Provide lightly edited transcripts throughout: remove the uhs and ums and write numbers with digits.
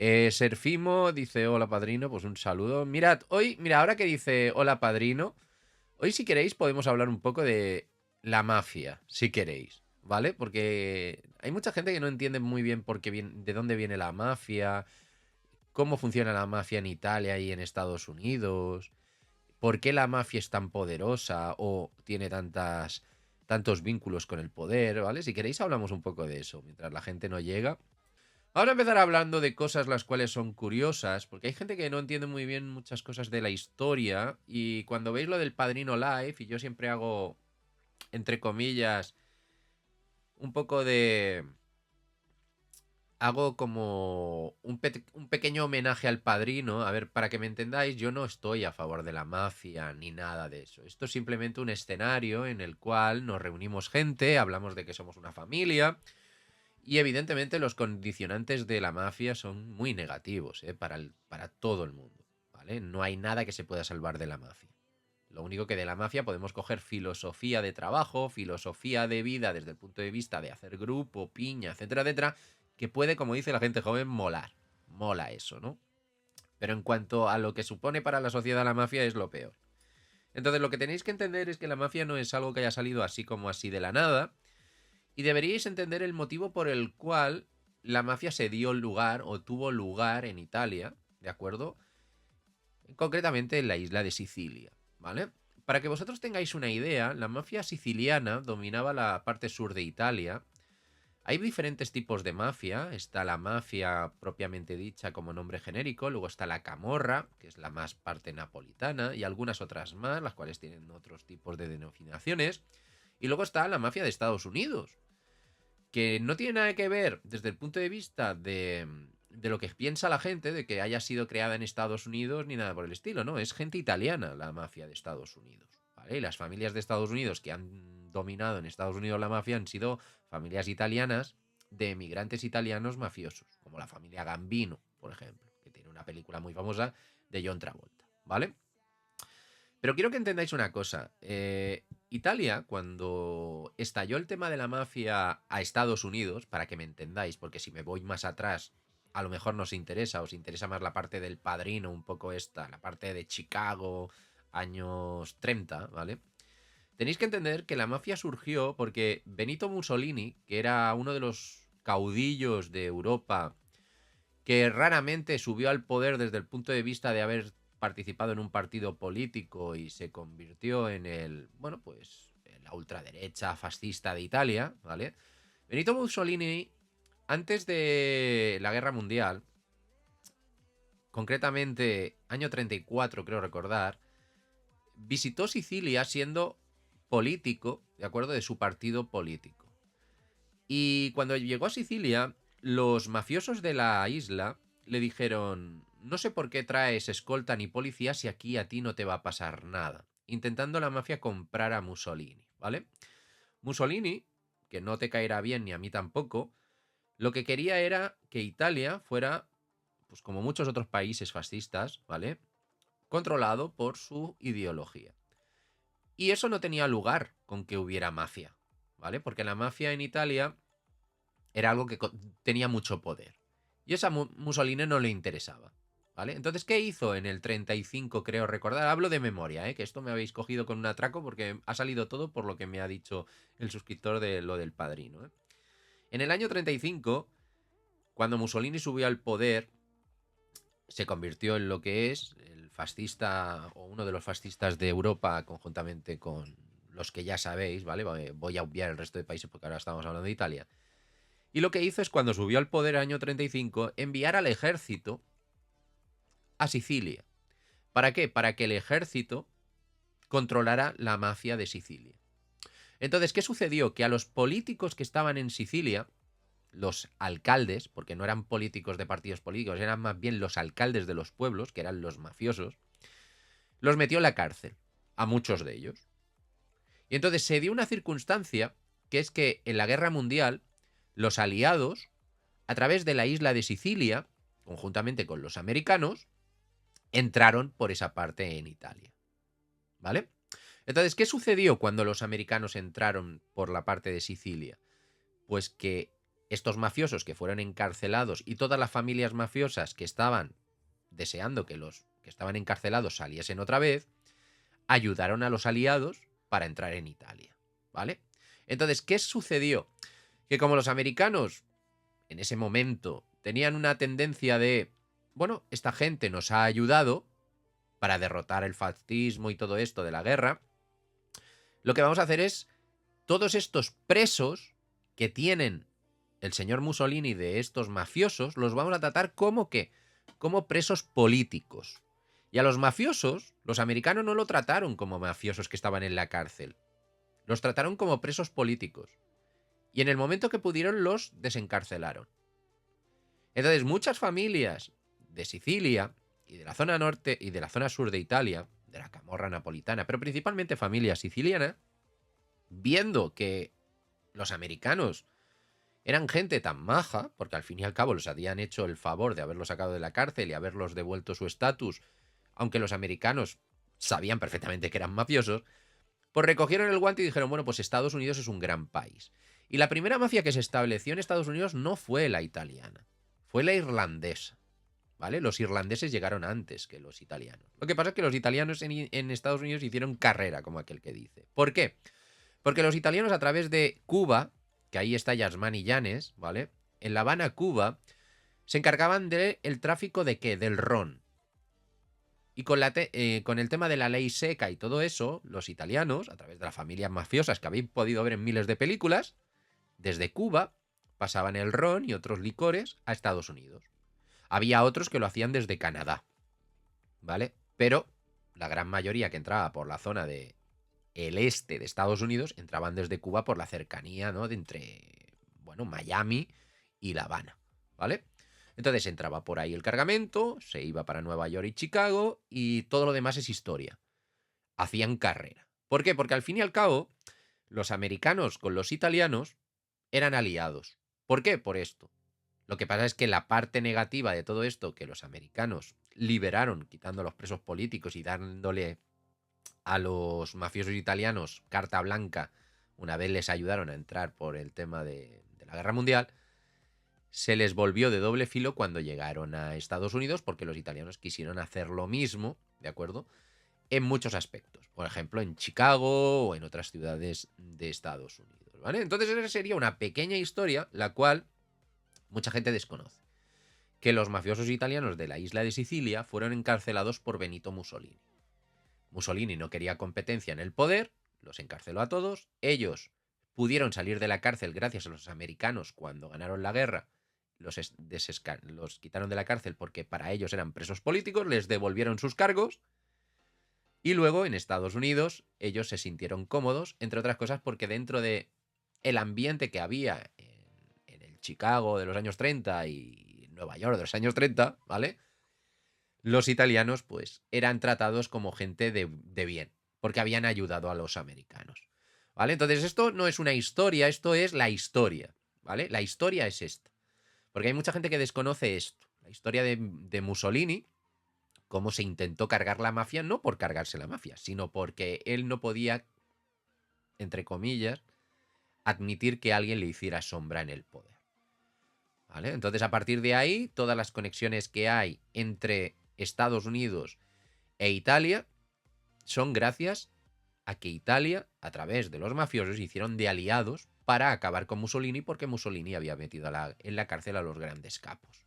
Serfimo dice, hola padrino, pues un saludo. Mirad, hoy, mira, ahora que dice hola padrino, hoy si queréis podemos hablar un poco de la mafia, si queréis, ¿vale? Porque hay mucha gente que no entiende muy bien por qué viene, de dónde viene la mafia, cómo funciona la mafia en Italia y en Estados Unidos, por qué la mafia es tan poderosa o tiene tantos vínculos con el poder, ¿vale? Si queréis hablamos un poco de eso, mientras la gente no llega. Ahora empezar hablando de cosas las cuales son curiosas, porque hay gente que no entiende muy bien muchas cosas de la historia y cuando veis lo del Padrino Live, y yo siempre hago, entre comillas, un poco de... Hago como un pequeño homenaje al padrino. A ver, para que me entendáis, yo no estoy a favor de la mafia ni nada de eso. Esto es simplemente un escenario en el cual nos reunimos gente, hablamos de que somos una familia. Y evidentemente los condicionantes de la mafia son muy negativos, para todo el mundo, ¿vale? No hay nada que se pueda salvar de la mafia. Lo único que de la mafia podemos coger filosofía de trabajo, filosofía de vida desde el punto de vista de hacer grupo, piña, etcétera, etcétera, que puede, como dice la gente joven, molar. Mola eso, ¿no? Pero en cuanto a lo que supone para la sociedad la mafia es lo peor. Entonces lo que tenéis que entender es que la mafia no es algo que haya salido así como así de la nada, y deberíais entender el motivo por el cual la mafia se dio lugar o tuvo lugar en Italia, ¿de acuerdo? Concretamente en la isla de Sicilia, ¿vale? Para que vosotros tengáis una idea, la mafia siciliana dominaba la parte sur de Italia. Hay diferentes tipos de mafia. Está la mafia propiamente dicha como nombre genérico, luego está la camorra, que es la más parte napolitana, y algunas otras más, las cuales tienen otros tipos de denominaciones. Y luego está la mafia de Estados Unidos, que no tiene nada que ver desde el punto de vista de lo que piensa la gente, de que haya sido creada en Estados Unidos ni nada por el estilo, ¿no? Es gente italiana la mafia de Estados Unidos, ¿vale? Y las familias de Estados Unidos que han dominado en Estados Unidos la mafia han sido familias italianas de emigrantes italianos mafiosos, como la familia Gambino, por ejemplo, que tiene una película muy famosa de John Travolta, ¿vale? Pero quiero que entendáis una cosa. Italia, cuando estalló el tema de la mafia a Estados Unidos, para que me entendáis, porque si me voy más atrás, a lo mejor nos interesa, os interesa más la parte del Padrino, un poco esta, la parte de Chicago, años 30, ¿vale? Tenéis que entender que la mafia surgió porque Benito Mussolini, que era uno de los caudillos de Europa que raramente subió al poder desde el punto de vista de haber participado en un partido político y se convirtió en bueno, pues, en la ultraderecha fascista de Italia, ¿vale? Benito Mussolini, antes de la Guerra Mundial, concretamente año 34, creo recordar, visitó Sicilia siendo político, de acuerdo, de su partido político. Y cuando llegó a Sicilia, los mafiosos de la isla le dijeron, no sé por qué traes escolta ni policía si aquí a ti no te va a pasar nada. Intentando la mafia comprar a Mussolini, ¿vale? Mussolini, que no te caerá bien ni a mí tampoco, lo que quería era que Italia fuera, pues como muchos otros países fascistas, ¿vale? Controlado por su ideología. Y eso no tenía lugar con que hubiera mafia, ¿vale? Porque la mafia en Italia era algo que tenía mucho poder. Y eso a Mussolini no le interesaba, ¿vale? Entonces, ¿qué hizo en el 35, creo recordar? Hablo de memoria, ¿eh? Que esto me habéis cogido con un atraco porque ha salido todo por lo que me ha dicho el suscriptor de lo del padrino, ¿eh? En el año 35, cuando Mussolini subió al poder, se convirtió en lo que es el fascista o uno de los fascistas de Europa conjuntamente con los que ya sabéis, ¿vale? Voy a obviar el resto de países porque ahora estamos hablando de Italia. Y lo que hizo es, cuando subió al poder el año 35, enviar al ejército a Sicilia. ¿Para qué? Para que el ejército controlara la mafia de Sicilia. Entonces, ¿qué sucedió? Que a los políticos que estaban en Sicilia, los alcaldes, porque no eran políticos de partidos políticos, eran más bien los alcaldes de los pueblos, que eran los mafiosos, los metió en la cárcel, a muchos de ellos. Y entonces se dio una circunstancia, que es que en la Guerra Mundial, los aliados, a través de la isla de Sicilia, conjuntamente con los americanos, entraron por esa parte en Italia, ¿vale? Entonces, ¿qué sucedió cuando los americanos entraron por la parte de Sicilia? Pues que estos mafiosos que fueron encarcelados y todas las familias mafiosas que estaban deseando que los que estaban encarcelados saliesen otra vez, ayudaron a los aliados para entrar en Italia, ¿vale? Entonces, ¿qué sucedió? Que como los americanos en ese momento tenían una tendencia de, bueno, esta gente nos ha ayudado para derrotar el fascismo y todo esto de la guerra, lo que vamos a hacer es todos estos presos que tienen el señor Mussolini de estos mafiosos, los vamos a tratar como que, como presos políticos. Y a los mafiosos, los americanos no lo trataron como mafiosos que estaban en la cárcel. Los trataron como presos políticos. Y en el momento que pudieron, los desencarcelaron. Entonces, muchas familias de Sicilia y de la zona norte y de la zona sur de Italia, de la Camorra napolitana, pero principalmente familias sicilianas, viendo que los americanos eran gente tan maja, porque al fin y al cabo les habían hecho el favor de haberlos sacado de la cárcel y haberlos devuelto su estatus, aunque los americanos sabían perfectamente que eran mafiosos, pues recogieron el guante y dijeron, bueno, pues Estados Unidos es un gran país. Y la primera mafia que se estableció en Estados Unidos no fue la italiana, fue la irlandesa, ¿vale? Los irlandeses llegaron antes que los italianos. Lo que pasa es que los italianos en Estados Unidos hicieron carrera, como aquel que dice. ¿Por qué? Porque los italianos a través de Cuba, que ahí está Yasmani Llanes, ¿vale? En La Habana, Cuba, se encargaban del tráfico de ¿qué? Del ron. Y con el tema de la ley seca y todo eso, los italianos, a través de las familias mafiosas que habéis podido ver en miles de películas, desde Cuba pasaban el ron y otros licores a Estados Unidos. Había otros que lo hacían desde Canadá, ¿vale? Pero la gran mayoría que entraba por la zona de el este de Estados Unidos entraban desde Cuba por la cercanía, ¿no? De entre, bueno, Miami y La Habana, ¿vale? Entonces entraba por ahí el cargamento, se iba para Nueva York y Chicago y todo lo demás es historia. Hacían carrera. ¿Por qué? Porque al fin y al cabo, los americanos con los italianos eran aliados. ¿Por qué? Por esto. Lo que pasa es que la parte negativa de todo esto, que los americanos liberaron, quitando a los presos políticos y dándole a los mafiosos italianos carta blanca, una vez les ayudaron a entrar por el tema de la guerra mundial, se les volvió de doble filo cuando llegaron a Estados Unidos porque los italianos quisieron hacer lo mismo, ¿de acuerdo? En muchos aspectos. Por ejemplo, en Chicago o en otras ciudades de Estados Unidos, ¿vale? Entonces esa sería una pequeña historia la cual mucha gente desconoce. Que los mafiosos italianos de la isla de Sicilia fueron encarcelados por Benito Mussolini. Mussolini no quería competencia en el poder, los encarceló a todos, ellos pudieron salir de la cárcel gracias a los americanos cuando ganaron la guerra, los quitaron de la cárcel porque para ellos eran presos políticos, les devolvieron sus cargos y luego en Estados Unidos ellos se sintieron cómodos, entre otras cosas porque dentro de el ambiente que había en el Chicago de los años 30 y Nueva York de los años 30, ¿vale? Los italianos, pues, eran tratados como gente de bien, porque habían ayudado a los americanos, ¿vale? Entonces, esto no es una historia, esto es la historia, ¿vale? La historia es esta, porque hay mucha gente que desconoce esto, la historia de Mussolini, cómo se intentó cargar la mafia, no por cargarse la mafia, sino porque él no podía, entre comillas, admitir que alguien le hiciera sombra en el poder, ¿vale? Entonces, a partir de ahí, todas las conexiones que hay entre Estados Unidos e Italia son gracias a que Italia, a través de los mafiosos, hicieron de aliados para acabar con Mussolini porque Mussolini había metido en la cárcel a los grandes capos.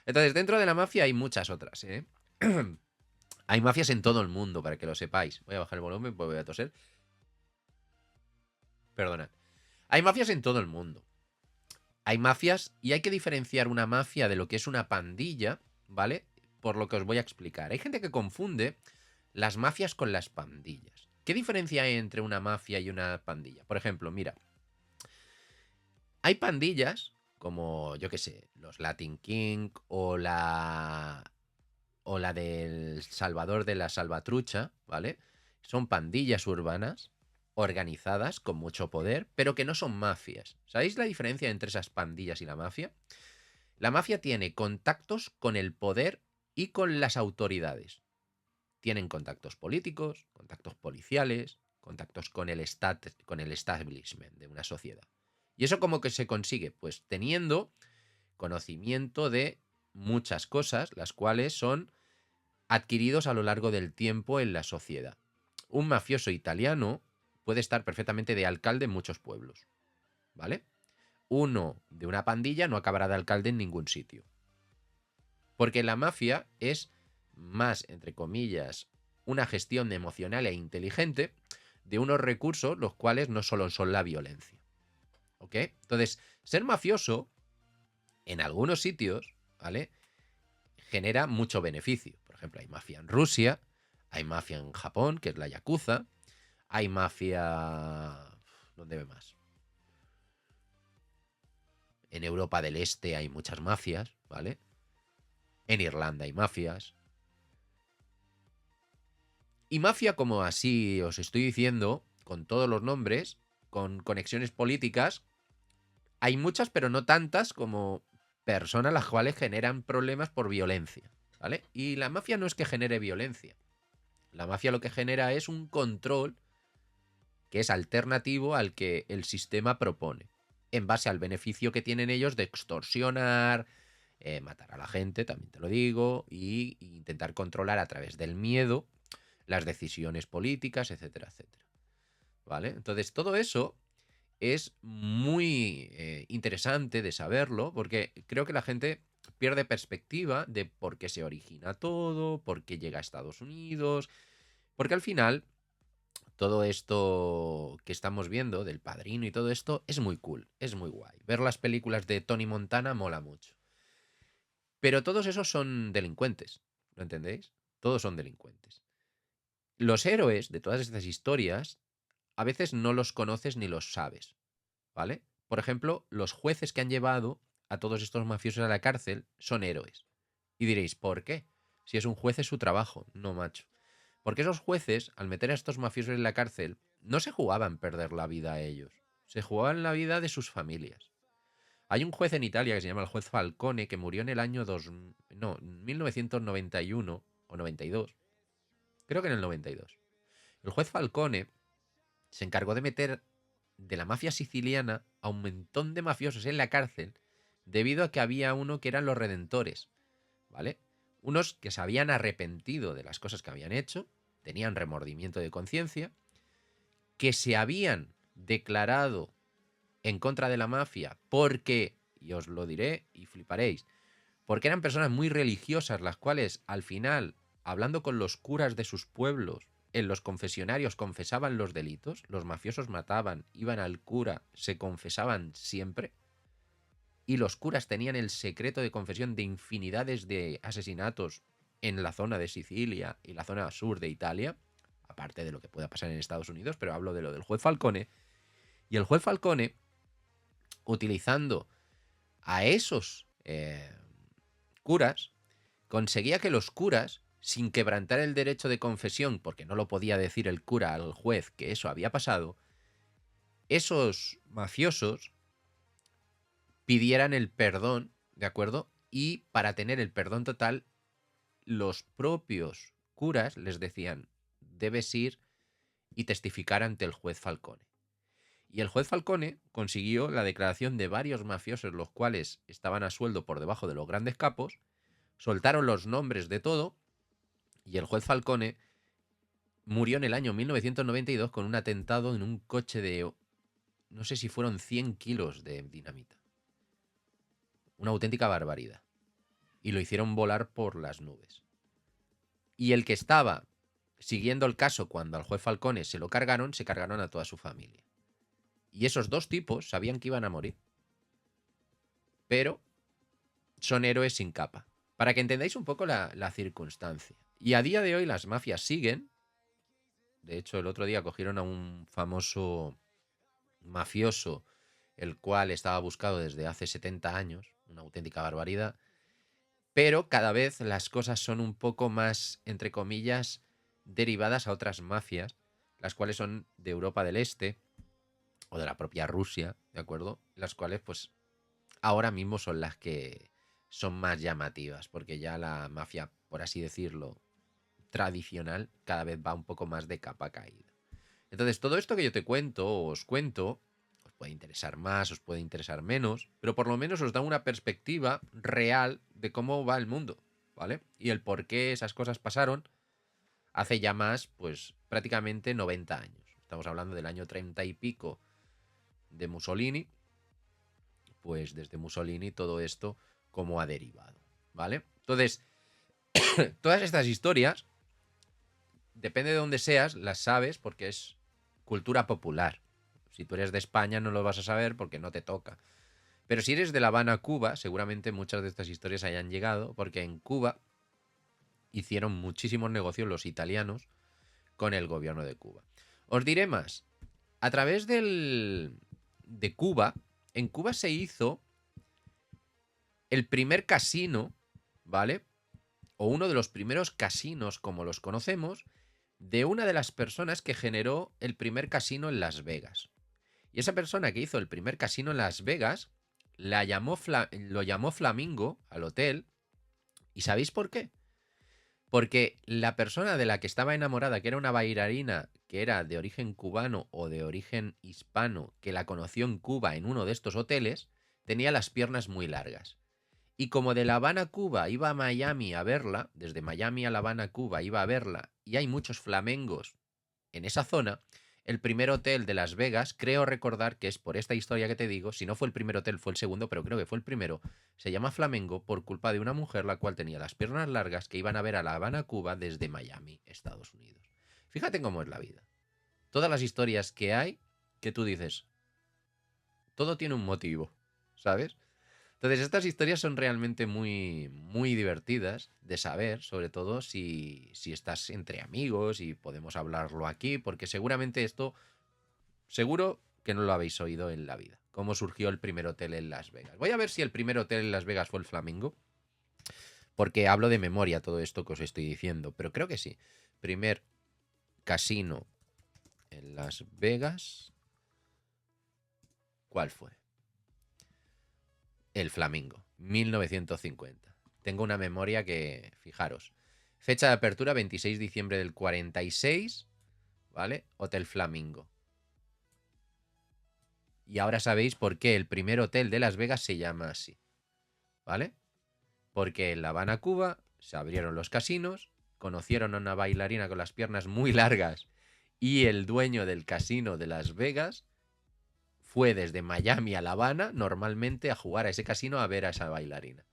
Entonces, dentro de la mafia hay muchas otras, ¿eh? Hay mafias en todo el mundo, para que lo sepáis. Voy a bajar el volumen, pues voy a toser. Perdonad. Hay mafias en todo el mundo. Hay mafias y hay que diferenciar una mafia de lo que es una pandilla, ¿vale? Por lo que os voy a explicar. Hay gente que confunde las mafias con las pandillas. ¿Qué diferencia hay entre una mafia y una pandilla? Por ejemplo, mira, hay pandillas como, yo qué sé, los Latin King o la del Salvador de la Salvatrucha, ¿vale? Son pandillas urbanas organizadas con mucho poder, pero que no son mafias. ¿Sabéis la diferencia entre esas pandillas y la mafia? La mafia tiene contactos con el poder y con las autoridades. Tienen contactos políticos, contactos policiales, contactos con el establishment de una sociedad. ¿Y eso cómo que se consigue? Pues teniendo conocimiento de muchas cosas, las cuales son adquiridos a lo largo del tiempo en la sociedad. Un mafioso italiano puede estar perfectamente de alcalde en muchos pueblos, ¿vale? Uno de una pandilla no acabará de alcalde en ningún sitio. Porque la mafia es más, entre comillas, una gestión emocional e inteligente de unos recursos los cuales no solo son la violencia. ¿Ok? Entonces, ser mafioso en algunos sitios, ¿vale? Genera mucho beneficio. Por ejemplo, hay mafia en Rusia, hay mafia en Japón, que es la Yakuza, hay mafia... ¿Dónde ve más? En Europa del Este hay muchas mafias, ¿vale? En Irlanda hay mafias. Y mafia, como así os estoy diciendo, con todos los nombres, con conexiones políticas, hay muchas, pero no tantas como personas las cuales generan problemas por violencia, ¿vale? Y la mafia no es que genere violencia. La mafia lo que genera es un control que es alternativo al que el sistema propone, en base al beneficio que tienen ellos de extorsionar, matar a la gente, también te lo digo, y intentar controlar a través del miedo las decisiones políticas, etcétera, etcétera. ¿Vale? Entonces, todo eso es muy interesante de saberlo, porque creo que la gente pierde perspectiva de por qué se origina todo, por qué llega a Estados Unidos, porque al final todo esto que estamos viendo del Padrino y todo esto es muy cool, es muy guay. Ver las películas de Tony Montana mola mucho. Pero todos esos son delincuentes, ¿lo entendéis? Todos son delincuentes. Los héroes de todas estas historias a veces no los conoces ni los sabes, ¿vale? Por ejemplo, los jueces que han llevado a todos estos mafiosos a la cárcel son héroes. Y diréis, ¿por qué? Si es un juez es su trabajo. No, macho. Porque esos jueces, al meter a estos mafiosos en la cárcel, no se jugaban perder la vida a ellos. Se jugaban la vida de sus familias. Hay un juez en Italia que se llama el juez Falcone que murió en el año 1991 o 92. Creo que en el 92. El juez Falcone se encargó de meter de la mafia siciliana a un montón de mafiosos en la cárcel debido a que había uno que eran los redentores, ¿vale? Unos que se habían arrepentido de las cosas que habían hecho, tenían remordimiento de conciencia, que se habían declarado en contra de la mafia porque, y os lo diré y fliparéis, porque eran personas muy religiosas las cuales al final, hablando con los curas de sus pueblos, en los confesionarios confesaban los delitos, los mafiosos mataban, iban al cura, se confesaban siempre, y los curas tenían el secreto de confesión de infinidades de asesinatos en la zona de Sicilia y la zona sur de Italia, aparte de lo que pueda pasar en Estados Unidos, pero hablo de lo del juez Falcone, y el juez Falcone, utilizando a esos curas, conseguía que los curas, sin quebrantar el derecho de confesión, porque no lo podía decir el cura al juez que eso había pasado, esos mafiosos pidieran el perdón, ¿de acuerdo? Y para tener el perdón total, los propios curas les decían, debes ir y testificar ante el juez Falcone. Y el juez Falcone consiguió la declaración de varios mafiosos, los cuales estaban a sueldo por debajo de los grandes capos, soltaron los nombres de todo, y el juez Falcone murió en el año 1992 con un atentado en un coche de, no sé si fueron 100 kilos de dinamita. Una auténtica barbaridad. Y lo hicieron volar por las nubes. Y el que estaba siguiendo el caso cuando al juez Falcone se cargaron a toda su familia. Y esos dos tipos sabían que iban a morir. Pero son héroes sin capa. Para que entendáis un poco la circunstancia. Y a día de hoy las mafias siguen. De hecho, el otro día cogieron a un famoso mafioso, el cual estaba buscado desde hace 70 años, una auténtica barbaridad, pero cada vez las cosas son un poco más, entre comillas, derivadas a otras mafias, las cuales son de Europa del Este o de la propia Rusia, ¿de acuerdo? Las cuales, pues, ahora mismo son las que son más llamativas, porque ya la mafia, por así decirlo, tradicional, cada vez va un poco más de capa caída. Entonces, todo esto que yo te cuento, os cuento, puede interesar más, os puede interesar menos, pero por lo menos os da una perspectiva real de cómo va el mundo, ¿vale? Y el por qué esas cosas pasaron hace ya más, pues prácticamente 90 años. Estamos hablando del año 30 y pico de Mussolini, pues desde Mussolini todo esto cómo ha derivado, ¿vale? Entonces, todas estas historias, depende de dónde seas, las sabes porque es cultura popular. Si tú eres de España no lo vas a saber porque no te toca. Pero si eres de La Habana, Cuba, seguramente muchas de estas historias hayan llegado porque en Cuba hicieron muchísimos negocios los italianos con el gobierno de Cuba. Os diré más. A través de Cuba, en Cuba se hizo el primer casino, ¿vale? O uno de los primeros casinos como los conocemos, de una de las personas que generó el primer casino en Las Vegas. Y esa persona que hizo el primer casino en Las Vegas lo llamó Flamingo al hotel. ¿Y sabéis por qué? Porque la persona de la que estaba enamorada, que era una bailarina que era de origen cubano o de origen hispano, que la conoció en Cuba en uno de estos hoteles, tenía las piernas muy largas. Y como de La Habana, Cuba, iba a Miami a verla, desde Miami a La Habana, Cuba, iba a verla, y hay muchos flamencos en esa zona, el primer hotel de Las Vegas, creo recordar que es por esta historia que te digo, si no fue el primer hotel, fue el segundo, pero creo que fue el primero, se llama Flamengo por culpa de una mujer la cual tenía las piernas largas que iban a ver a La Habana, Cuba, desde Miami, Estados Unidos. Fíjate cómo es la vida. Todas las historias que hay, que tú dices, todo tiene un motivo, ¿sabes? Entonces, estas historias son realmente muy, muy divertidas de saber, sobre todo si estás entre amigos y podemos hablarlo aquí, porque seguramente esto, seguro que no lo habéis oído en la vida. Cómo surgió el primer hotel en Las Vegas. Voy a ver si el primer hotel en Las Vegas fue el Flamingo, porque hablo de memoria todo esto que os estoy diciendo, pero creo que sí. Primer casino en Las Vegas, ¿cuál fue? El Flamingo, 1950. Tengo una memoria que, fijaros, fecha de apertura 26 de diciembre del 46, ¿vale? Hotel Flamingo. Y ahora sabéis por qué el primer hotel de Las Vegas se llama así, ¿vale? Porque en La Habana, Cuba, se abrieron los casinos, conocieron a una bailarina con las piernas muy largas y el dueño del casino de Las Vegas fue desde Miami a La Habana normalmente a jugar a ese casino a ver a esa bailarina.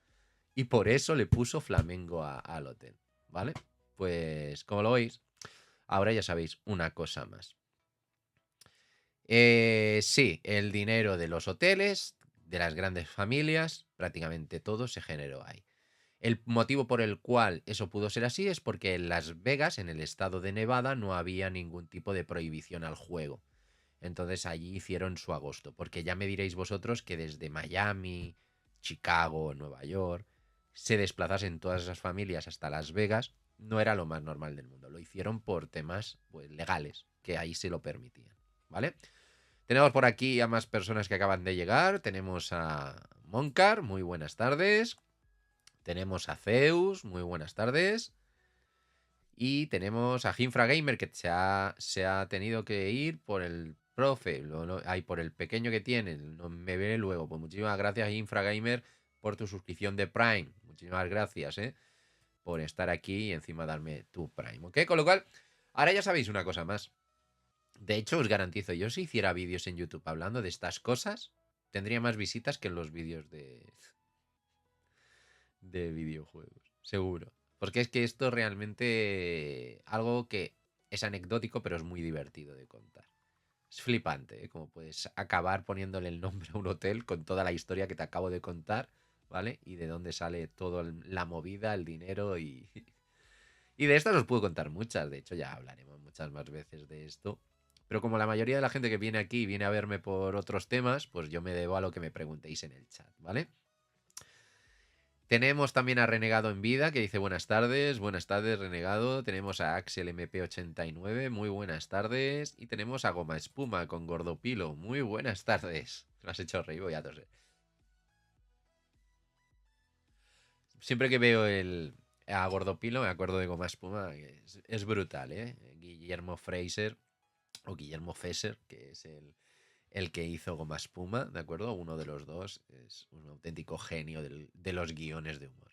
Y por eso le puso Flamengo al hotel, ¿vale? Pues como lo veis, ahora ya sabéis una cosa más. Sí, el dinero de los hoteles, de las grandes familias, prácticamente todo se generó ahí. El motivo por el cual eso pudo ser así es porque en Las Vegas, en el estado de Nevada, no había ningún tipo de prohibición al juego. Entonces allí hicieron su agosto, porque ya me diréis vosotros que desde Miami, Chicago, Nueva York, se desplazasen todas esas familias hasta Las Vegas, no era lo más normal del mundo. Lo hicieron por temas pues, legales, que ahí se lo permitían, ¿vale? Tenemos por aquí a más personas que acaban de llegar. Tenemos a Moncar, muy buenas tardes. Tenemos a Zeus, muy buenas tardes. Y tenemos a Ginfra Gamer, que se ha tenido que ir por el profe, por el pequeño que tiene. No me veré luego. Pues muchísimas gracias, Ginfra Gamer, por tu suscripción de Prime. Muchísimas gracias, por estar aquí y encima darme tu Prime. ¿Ok? Con lo cual, ahora ya sabéis una cosa más. De hecho, os garantizo, yo si hiciera vídeos en YouTube hablando de estas cosas, tendría más visitas que en los vídeos de videojuegos. Seguro. Porque es que esto realmente algo que es anecdótico, pero es muy divertido de contar. Es flipante, ¿eh? Como puedes acabar poniéndole el nombre a un hotel con toda la historia que te acabo de contar, ¿vale? Y de dónde sale toda la movida, el dinero y... Y de estas os puedo contar muchas, de hecho ya hablaremos muchas más veces de esto. Pero como la mayoría de la gente que viene aquí viene a verme por otros temas, pues yo me debo a lo que me preguntéis en el chat, ¿vale? Tenemos también a Renegado en Vida, que dice buenas tardes Renegado. Tenemos a Axel MP89, muy buenas tardes. Y tenemos a Goma Espuma con Gordopilo, muy buenas tardes. Me has hecho reír, voy a toser. Siempre que veo a Gordopilo me acuerdo de Goma Espuma, que es brutal, ¿eh? Guillermo Fraser, o Guillermo Fesser, que es el que hizo Goma Espuma, ¿de acuerdo? Uno de los dos es un auténtico genio de los guiones de humor.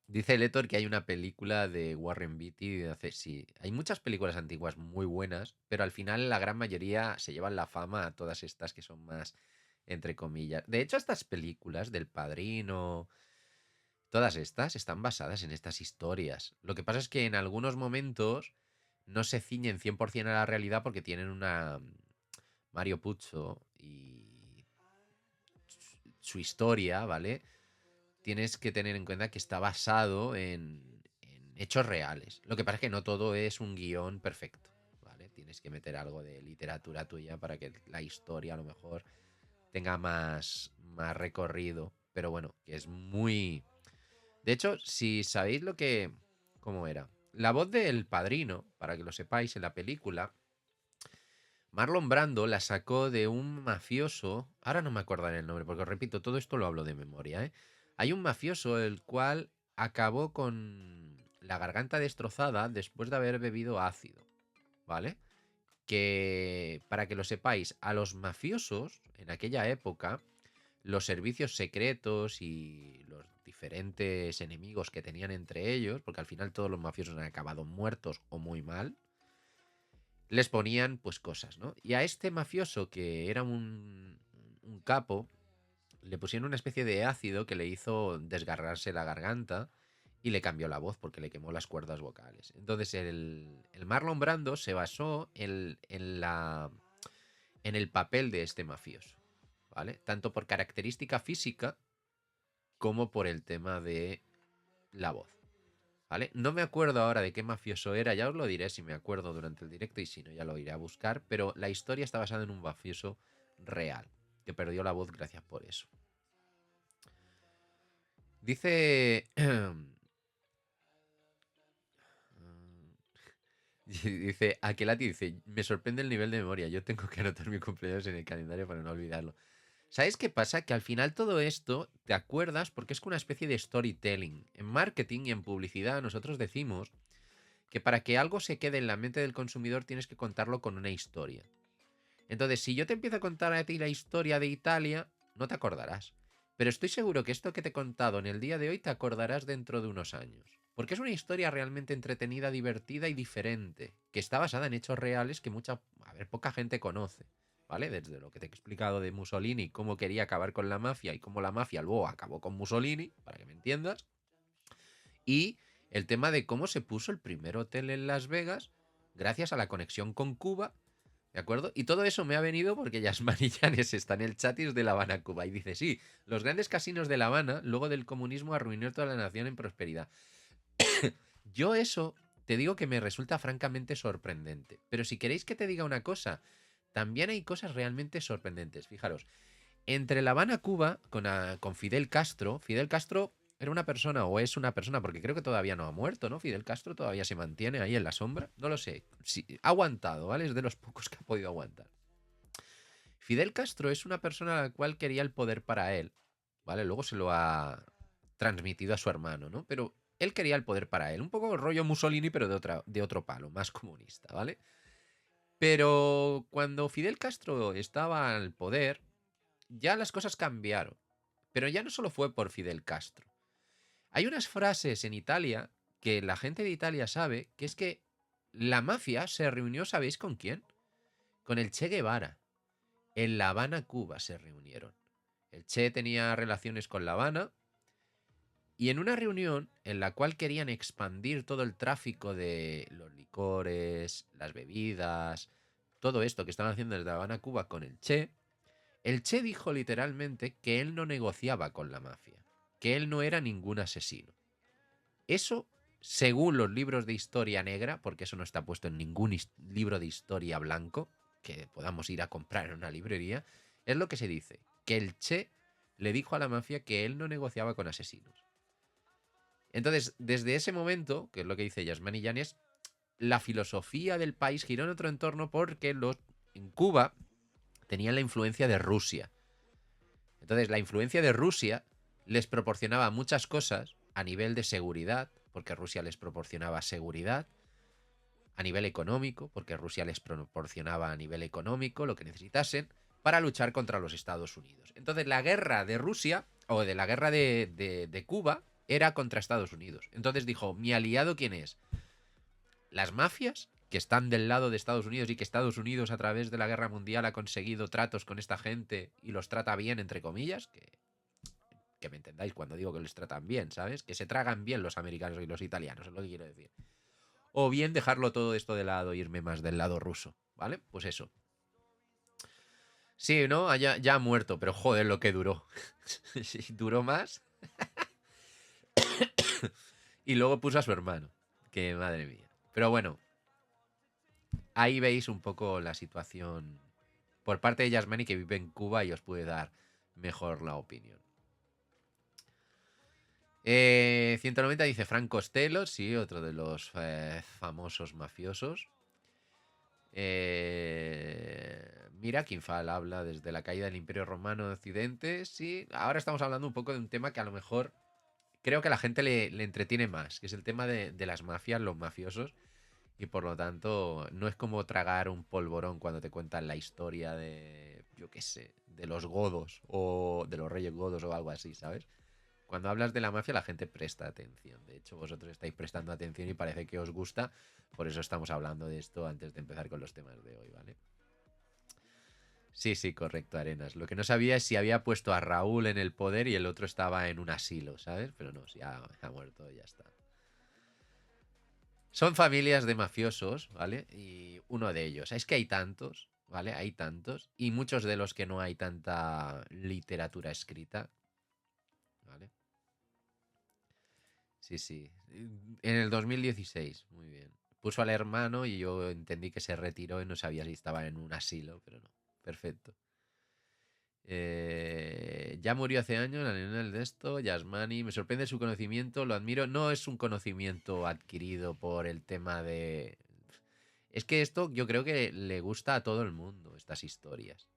Dice Letor que hay una película de Warren Beatty de hace... Sí, hay muchas películas antiguas muy buenas, pero al final la gran mayoría se llevan la fama a todas estas que son más, entre comillas. De hecho, estas películas del Padrino, todas estas están basadas en estas historias. Lo que pasa es que en algunos momentos no se ciñen 100% a la realidad porque tienen una Mario Puzo y su historia, ¿vale? Tienes que tener en cuenta que está basado en hechos reales. Lo que pasa es que no todo es un guión perfecto, ¿vale? Tienes que meter algo de literatura tuya para que la historia a lo mejor tenga más recorrido. Pero bueno, que es muy... De hecho, si sabéis lo que... ¿Cómo era? La voz del padrino, para que lo sepáis, en la película, Marlon Brando la sacó de un mafioso. Ahora no me acordaré el nombre, porque os repito, todo esto lo hablo de memoria, ¿eh? Hay un mafioso el cual acabó con la garganta destrozada después de haber bebido ácido, ¿vale? Que, para que lo sepáis, a los mafiosos en aquella época, los servicios secretos y los diferentes enemigos que tenían entre ellos, porque al final todos los mafiosos han acabado muertos o muy mal, les ponían pues cosas, ¿no? Y a este mafioso que era un capo, le pusieron una especie de ácido que le hizo desgarrarse la garganta y le cambió la voz porque le quemó las cuerdas vocales. Entonces el Marlon Brando se basó en el papel de este mafioso, ¿vale? Tanto por característica física como por el tema de la voz. ¿Vale? No me acuerdo ahora de qué mafioso era, ya os lo diré si me acuerdo durante el directo y si no ya lo iré a buscar, pero la historia está basada en un mafioso real, que perdió la voz gracias por eso. Dice... dice, Aquelati dice, me sorprende el nivel de memoria, yo tengo que anotar mi cumpleaños en el calendario para no olvidarlo. ¿Sabes qué pasa? Que al final todo esto te acuerdas porque es una especie de storytelling. En marketing y en publicidad nosotros decimos que para que algo se quede en la mente del consumidor tienes que contarlo con una historia. Entonces, si yo te empiezo a contar a ti la historia de Italia, no te acordarás. Pero estoy seguro que esto que te he contado en el día de hoy te acordarás dentro de unos años. Porque es una historia realmente entretenida, divertida y diferente, que está basada en hechos reales que poca gente conoce. ¿Vale? Desde lo que te he explicado de Mussolini, cómo quería acabar con la mafia y cómo la mafia luego acabó con Mussolini, para que me entiendas. Y el tema de cómo se puso el primer hotel en Las Vegas gracias a la conexión con Cuba, ¿de acuerdo? Y todo eso me ha venido porque Yasmán y Llanes está en el chatis de La Habana, Cuba. Y dice, sí, los grandes casinos de La Habana, luego del comunismo, arruinó toda la nación en prosperidad. Yo eso te digo que me resulta francamente sorprendente. Pero si queréis que te diga una cosa, también hay cosas realmente sorprendentes. Fijaros, entre La Habana, Cuba, con Fidel Castro era una persona, o es una persona, porque creo que todavía no ha muerto, ¿no? Fidel Castro todavía se mantiene ahí en la sombra. No lo sé. Sí, ha aguantado, ¿vale? Es de los pocos que ha podido aguantar. Fidel Castro es una persona a la cual quería el poder para él, ¿vale? Luego se lo ha transmitido a su hermano, ¿no? Pero él quería el poder para él. Un poco rollo Mussolini, pero de otro palo, más comunista, ¿vale? Pero cuando Fidel Castro estaba al poder, ya las cosas cambiaron. Pero ya no solo fue por Fidel Castro. Hay unas frases en Italia que la gente de Italia sabe, que es que la mafia se reunió, ¿sabéis con quién? Con el Che Guevara. En La Habana, Cuba se reunieron. El Che tenía relaciones con La Habana y en una reunión en la cual querían expandir todo el tráfico de los licores, las bebidas, todo esto que estaban haciendo desde La Habana, Cuba con el Che dijo literalmente que él no negociaba con la mafia, que él no era ningún asesino. Eso, según los libros de historia negra, porque eso no está puesto en ningún libro de historia blanco que podamos ir a comprar en una librería, es lo que se dice, que el Che le dijo a la mafia que él no negociaba con asesinos. Entonces, desde ese momento, que es lo que dice Yasmán y Yanes, la filosofía del país giró en otro entorno porque en Cuba tenían la influencia de Rusia. Entonces, la influencia de Rusia les proporcionaba muchas cosas a nivel de seguridad, porque Rusia les proporcionaba seguridad, a nivel económico, porque Rusia les proporcionaba a nivel económico lo que necesitasen para luchar contra los Estados Unidos. Entonces la guerra de Rusia, o de la guerra de Cuba, era contra Estados Unidos. Entonces dijo, ¿mi aliado quién es? Las mafias, que están del lado de Estados Unidos y que Estados Unidos a través de la guerra mundial ha conseguido tratos con esta gente y los trata bien, entre comillas, que me entendáis cuando digo que les tratan bien, ¿sabes? Que se tragan bien los americanos y los italianos, es lo que quiero decir. O bien dejarlo todo esto de lado e irme más del lado ruso, ¿vale? Pues eso. Sí, ¿no? Ya ha muerto, pero joder, lo que duró. Sí, duró más. Y luego puso a su hermano. Que madre mía. Pero bueno, ahí veis un poco la situación por parte de Yasmani, que vive en Cuba, y os puede dar mejor la opinión. 190 dice Frank Costello, sí, otro de los famosos mafiosos. Mira, Kinfal habla desde la caída del Imperio Romano de Occidente. Sí, ahora estamos hablando un poco de un tema que a lo mejor creo que a la gente le entretiene más, que es el tema de las mafias, los mafiosos. Y por lo tanto, no es como tragar un polvorón cuando te cuentan la historia de, yo qué sé, de los godos o de los reyes godos o algo así, ¿sabes? Cuando hablas de la mafia, la gente presta atención. De hecho, vosotros estáis prestando atención y parece que os gusta. Por eso estamos hablando de esto antes de empezar con los temas de hoy, ¿vale? Sí, sí, correcto, Arenas. Lo que no sabía es si había puesto a Raúl en el poder y el otro estaba en un asilo, ¿sabes? Pero no, si ha muerto, ya está. Son familias de mafiosos, ¿vale? Y uno de ellos. Es que hay tantos, ¿vale? Hay tantos. Y muchos de los que no hay tanta literatura escrita, ¿vale? Sí, sí. En el 2016, muy bien. Puso al hermano y yo entendí que se retiró y no sabía si estaba en un asilo, pero no. Perfecto. Ya murió hace años, el de esto, Yasmani. Me sorprende su conocimiento, lo admiro. No es un conocimiento adquirido por el tema de... Es que esto yo creo que le gusta a todo el mundo, estas historias.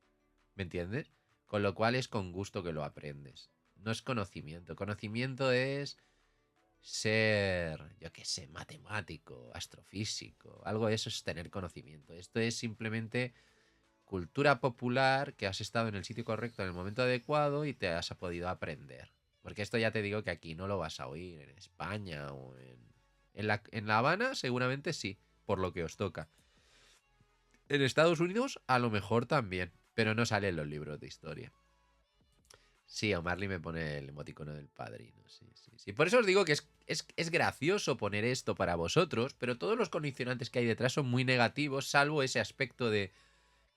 ¿Me entiendes? Con lo cual es con gusto que lo aprendes. No es conocimiento. Conocimiento es ser, yo qué sé, matemático, astrofísico. Algo de eso es tener conocimiento. Esto es simplemente cultura popular que has estado en el sitio correcto en el momento adecuado y te has podido aprender. Porque esto ya te digo que aquí no lo vas a oír, en España o en La Habana seguramente sí, por lo que os toca. En Estados Unidos a lo mejor también, pero no sale en los libros de historia. Sí, O'Marley me pone el emoticono del padrino. Sí, sí, sí. Por eso os digo que es gracioso poner esto para vosotros, pero todos los condicionantes que hay detrás son muy negativos, salvo ese aspecto de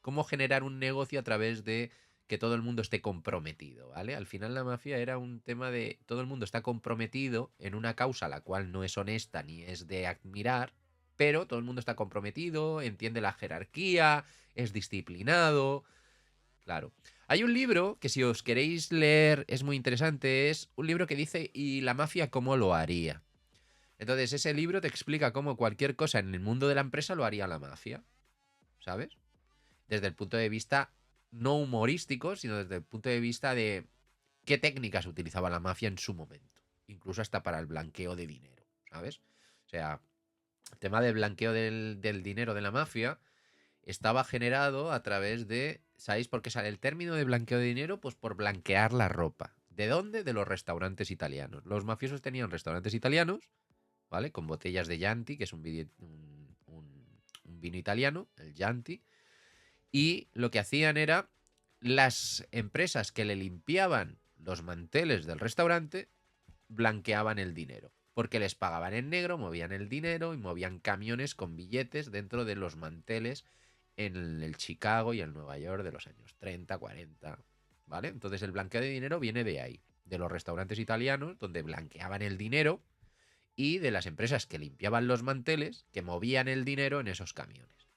cómo generar un negocio a través de que todo el mundo esté comprometido, ¿vale? Al final la mafia era un tema de todo el mundo está comprometido en una causa la cual no es honesta ni es de admirar, pero todo el mundo está comprometido, entiende la jerarquía, es disciplinado, claro. Hay un libro que si os queréis leer es muy interesante, es un libro que dice ¿y la mafia cómo lo haría? Entonces ese libro te explica cómo cualquier cosa en el mundo de la empresa lo haría la mafia, ¿sabes? Desde el punto de vista no humorístico, sino desde el punto de vista de qué técnicas utilizaba la mafia en su momento, incluso hasta para el blanqueo de dinero, ¿sabes? O sea, el tema del blanqueo del dinero de la mafia estaba generado a través de, ¿sabéis por qué sale el término de blanqueo de dinero? Pues por blanquear la ropa. ¿De dónde? De los restaurantes italianos. Los mafiosos tenían restaurantes italianos, ¿vale? Con botellas de Chianti, que es un vino italiano, el Chianti, y lo que hacían era las empresas que le limpiaban los manteles del restaurante blanqueaban el dinero. Porque les pagaban en negro, movían el dinero y movían camiones con billetes dentro de los manteles en el Chicago y el Nueva York de los años 30, 40. ¿Vale? Entonces el blanqueo de dinero viene de ahí, de los restaurantes italianos donde blanqueaban el dinero y de las empresas que limpiaban los manteles que movían el dinero en esos camiones.